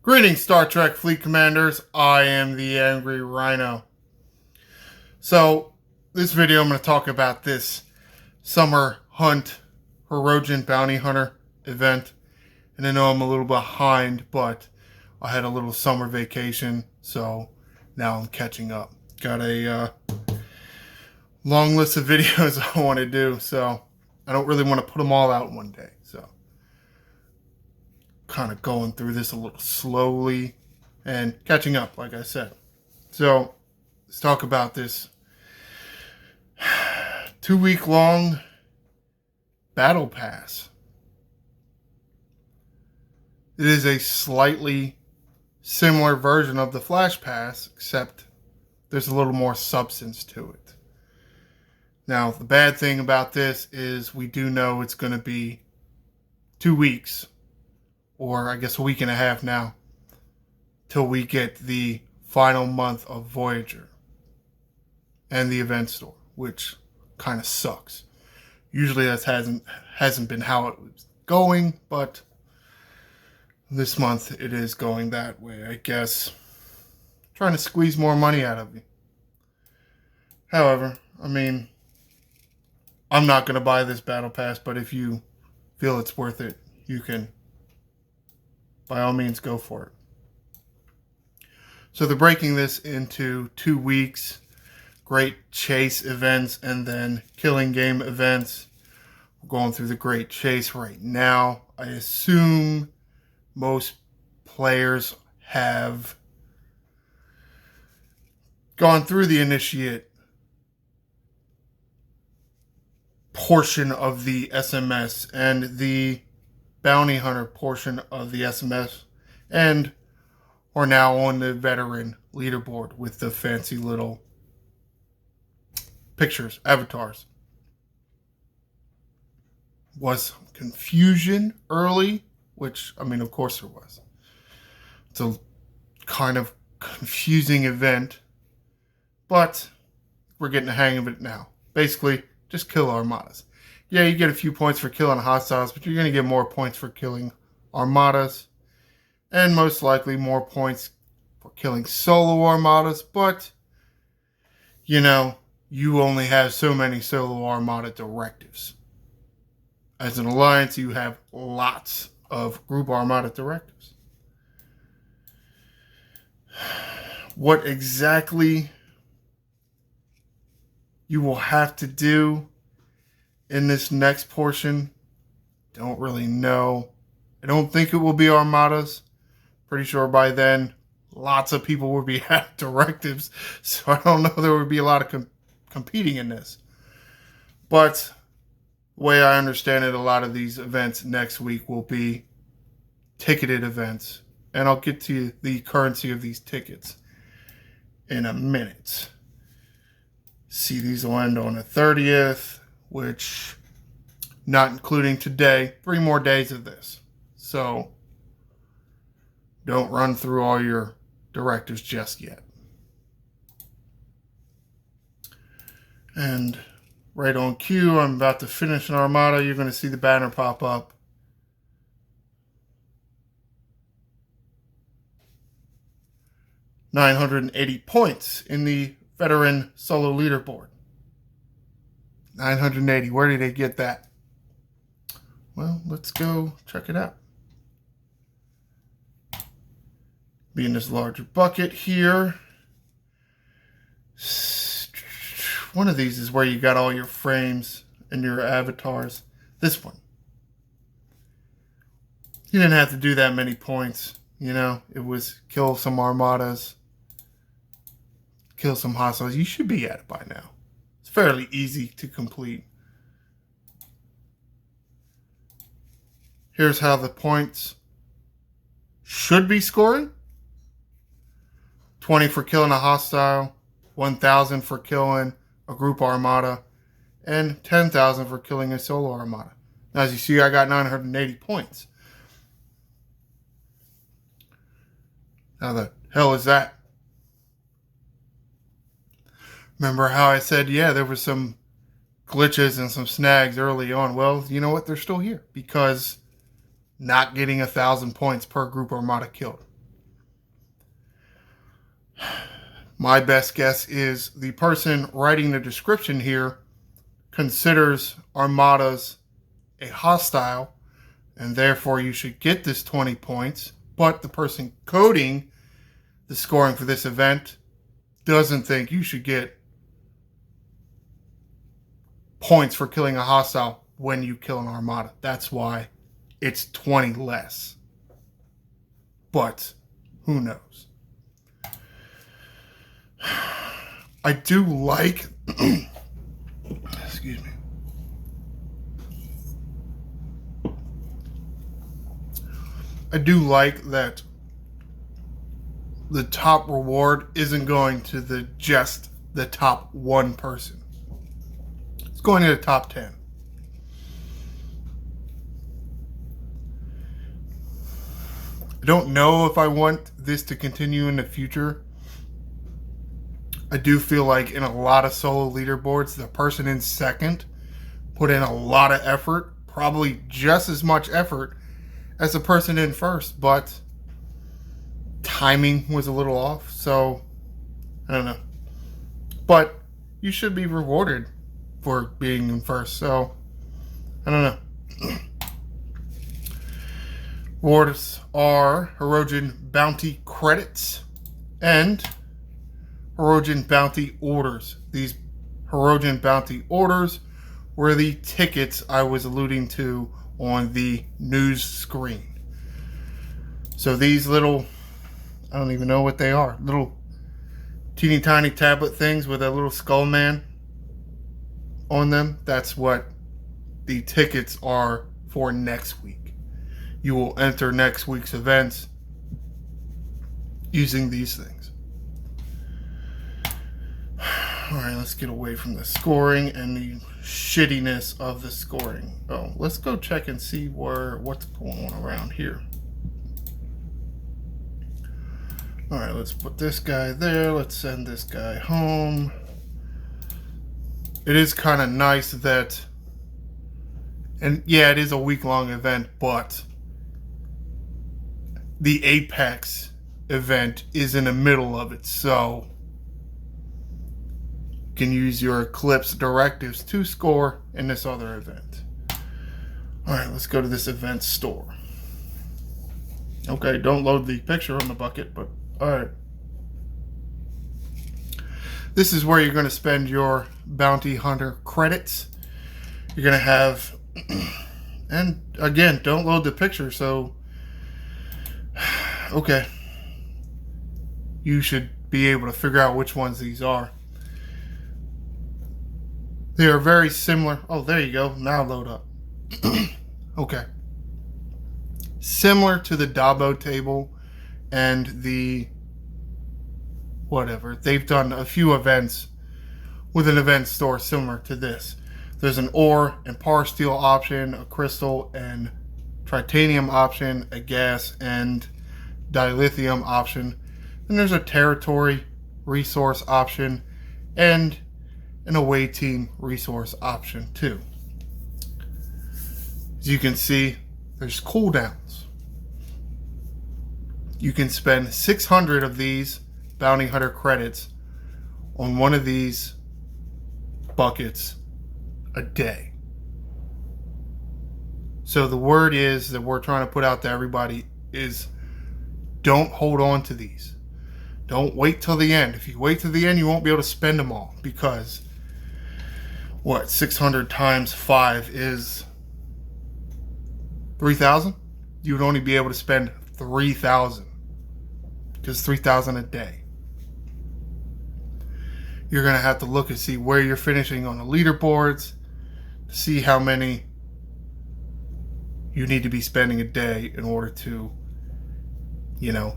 Greetings, Star Trek Fleet Commanders. I am the Angry Rhino. So, this video I'm going to talk about this summer hunt Hirogen bounty hunter event. And I know I'm a little behind, but I had a little summer vacation, so now I'm catching up. Got a long list of videos I want to do, so I don't really want to put them all out in one day. So, kind of going through this a little slowly and catching up, like I said. So let's talk about this 2-week long battle pass. It is a slightly similar version of the flash pass, except there's a little more substance to it. Now, the bad thing about this is we do know it's going to be 2 weeks, or I guess a week and a half now, till we get the final month of Voyager and the event store, which kind of sucks. Usually that hasn't been how it was going, but this month it is going that way, I guess. Trying to squeeze more money out of you. However, I mean, I'm not going to buy this battle pass, but if you feel it's worth it, you can by all means go for it. So they're breaking this into 2 weeks. Great Chase events and then Killing Game events. We're going through the Great Chase right now. I assume most players have gone through the initiate portion of the SMS and the bounty hunter portion of the SMS, and are now on the veteran leaderboard with the fancy little pictures, avatars. Was some confusion early, which, I mean, of course there was. It's a kind of confusing event, but we're getting the hang of it now. Basically, just kill armadas. Yeah, you get a few points for killing hostiles, but you're going to get more points for killing armadas. And most likely more points for killing solo armadas. But, you know, you only have so many solo armada directives. As an alliance, you have lots of group armada directives. What exactly you will have to do in this next portion, don't really know. I don't think it will be armadas. Pretty sure by then lots of people will be having directives, so I don't know there would be a lot of competing in this. But the way I understand it, a lot of these events next week will be ticketed events, and I'll get to the currency of these tickets in a minute. See, these will end on the 30th, which, not including today, 3 more days of this. So, don't run through all your directives just yet. And right on cue, I'm about to finish an armada. You're going to see the banner pop up. $980 points in the veteran solo leaderboard. 980. Where did they get that? Well, let's go check it out. Be in this larger bucket here. One of these is where you got all your frames and your avatars. This one. You didn't have to do that many points. You know, it was kill some armadas, kill some hostiles. You should be at it by now. It's fairly easy to complete. Here's how the points should be scoring. 20 for killing a hostile, 1,000 for killing a group armada, and 10,000 for killing a solo armada. Now, as you see, I got 980 points. How the hell is that? Remember how I said, yeah, there was some glitches and some snags early on? Well, you know what? They're still here because not getting 1,000 points per group armada killed. My best guess is the person writing the description here considers armadas a hostile, and therefore you should get this 20 points. But the person coding the scoring for this event doesn't think you should get points for killing a hostile when you kill an armada. That's why it's 20 less. But who knows? I do like excuse me. I do like that the top reward isn't going to just the top one person. It's going to the top 10. I don't know if I want this to continue in the future. I do feel like in a lot of solo leaderboards, the person in second put in a lot of effort, probably just as much effort as the person in first, but timing was a little off, so I don't know. But you should be rewarded for being in first, so I don't know. Rewards are Hirogen bounty credits and Hirogen bounty orders. These Hirogen bounty orders were the tickets I was alluding to on the news screen. So these little, I don't even know what they are, little teeny tiny tablet things with a little skull man on them, that's what the tickets are for next week. You will enter next week's events using these things. Alright, let's get away from the scoring and the shittiness of the scoring. Oh, let's go check and see what's going on around here. Alright, let's put this guy there. Let's send this guy home. It is kind of nice that, and yeah, it is a week-long event, but the Apex event is in the middle of it, so you can use your Eclipse directives to score in this other event. Alright, let's go to this event store. Okay, don't load the picture on the bucket, but alright. This is where you're going to spend your bounty hunter credits. You're going to have, and again, don't load the picture, so okay, you should be able to figure out which ones these are. They are very similar. Oh, there you go. Now load up. Okay. Similar to the Dabo table and the whatever. They've done a few events with an event store similar to this. There's an ore and power steel option, a crystal and titanium option, a gas and dilithium option. Then there's a territory resource option and an away team resource option too. As you can see, there's cooldowns. You can spend 600 of these bounty hunter credits on one of these buckets a day. So the word is that we're trying to put out to everybody is don't hold on to these. Don't wait till the end. If you wait till the end, you won't be able to spend them all because 600 times 5 is 3,000? You would only be able to spend 3,000 because 3,000 a day. You're going to have to look and see where you're finishing on the leaderboards to see how many you need to be spending a day in order to,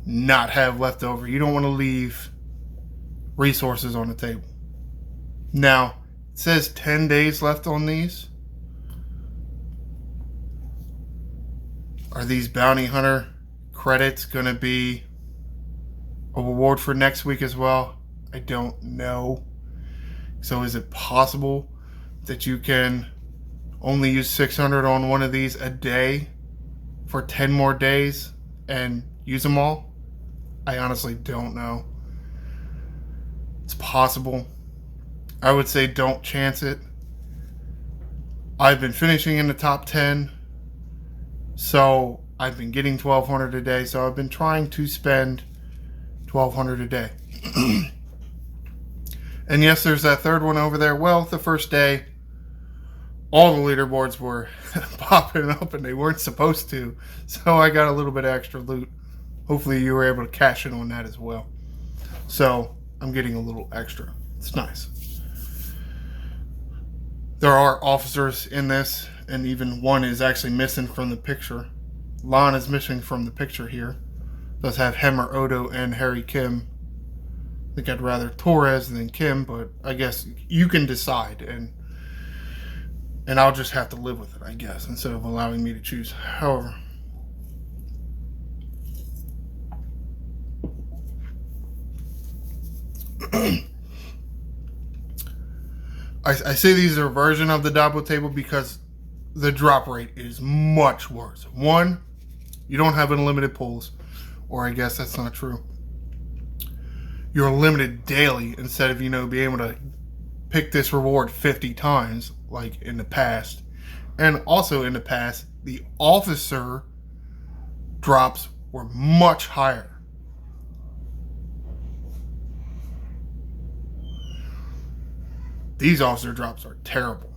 not have leftover. You don't want to leave resources on the table. Now, it says 10 days left on these. Are these bounty hunter credits going to be a reward for next week as well? I don't know. So is it possible that you can only use 600 on one of these a day for 10 more days and use them all? I honestly don't know. It's possible. I would say don't chance it. I've been finishing in the top 10, so I've been getting 1,200 a day, so I've been trying to spend 1,200 a day. And yes, there's that third one over there. Well, the first day, all the leaderboards were popping up and they weren't supposed to, so I got a little bit of extra loot. Hopefully you were able to cash in on that as well. So I'm getting a little extra. It's nice. There are officers in this, and even one is actually missing from the picture. Lon is missing from the picture here. It does have Hemmer Odo and Harry Kim. I think I'd rather Torres than Kim, but I guess you can decide, and I'll just have to live with it, I guess, instead of allowing me to choose. However, I say these are a version of the Dabo table because the drop rate is much worse. One, you don't have unlimited pulls, or I guess that's not true. You're limited daily instead of, being able to pick this reward 50 times like in the past. And also in the past, the officer drops were much higher. These officer drops are terrible.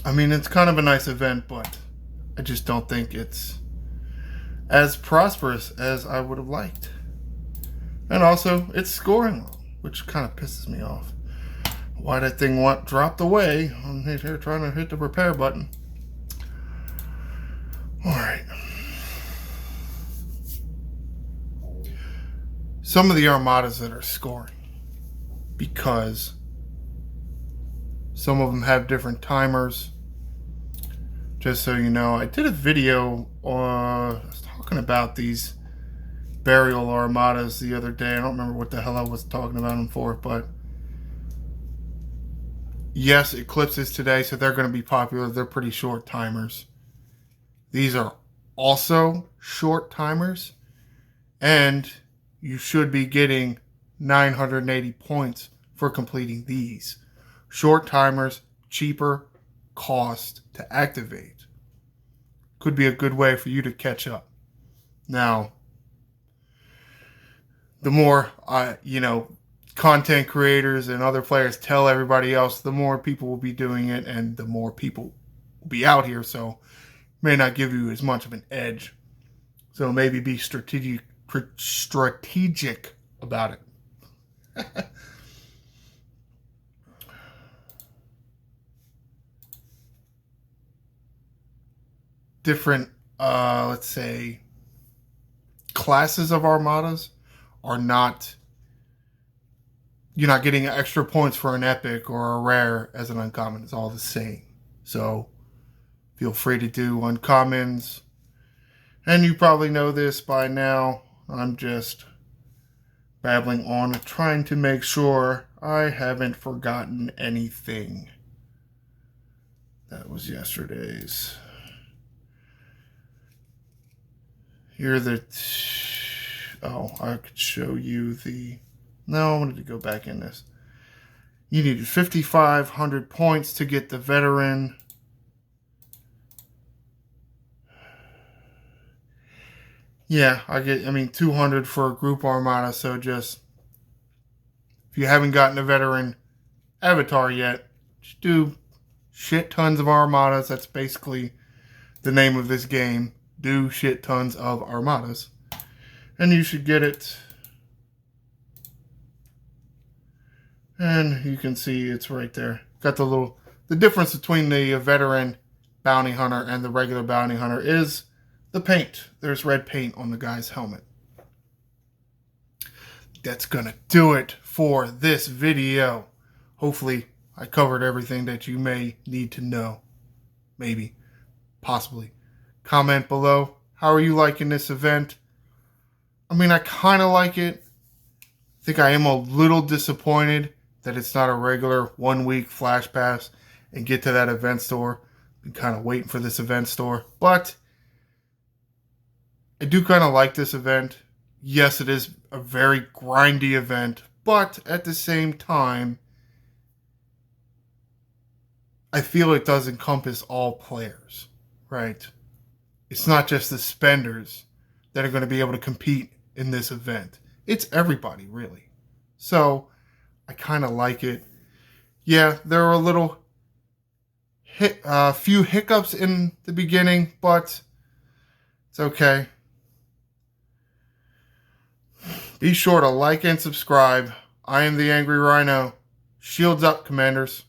I mean, it's kind of a nice event, but I just don't think it's as prosperous as I would have liked. And also, it's scoring low, which kind of pisses me off. Why that thing dropped away? I'm here trying to hit the repair button. Alright. Some of the armadas that are scoring, because some of them have different timers. Just so you know, I did a video I was talking about these burial armadas the other day. I don't remember what the hell I was talking about them for, but yes, Eclipses today, so they're going to be popular. They're pretty short timers. These are also short timers, and you should be getting 980 points for completing these. Short timers, cheaper cost to activate. Could be a good way for you to catch up. Now, the more, content creators and other players tell everybody else, the more people will be doing it and the more people will be out here. So, may not give you as much of an edge. So, maybe be strategic about it. Different, let's say, classes of armadas are not, you're not getting extra points for an epic or a rare as an uncommon. It's all the same. So feel free to do uncommons. And you probably know this by now. I'm just babbling on, trying to make sure I haven't forgotten anything. That was yesterday's. Here are the... I could show you the... No, I wanted to go back in this. You needed 5,500 points to get the veteran. Yeah, 200 for a group armada, so just... If you haven't gotten a veteran avatar yet, just do shit tons of armadas. That's basically the name of this game. Do shit tons of armadas. And you should get it. And you can see it's right there. Got the difference between the veteran bounty hunter and the regular bounty hunter is the paint. There's red paint on the guy's helmet. That's gonna do it for this video. Hopefully I covered everything that you may need to know. Maybe. Possibly. Comment below. How are you liking this event? I kind of like it. I think I am a little disappointed that it's not a regular 1 week flash pass and get to that event store. Been kind of waiting for this event store. But I do kind of like this event. Yes, it is a very grindy event, but at the same time, I feel it does encompass all players, right? It's not just the spenders that are going to be able to compete in this event. It's everybody, really. So I kind of like it. Yeah, there are a little few hiccups in the beginning, but it's okay. Be sure to like and subscribe. I am the Angry Rhino. Shields up, Commanders.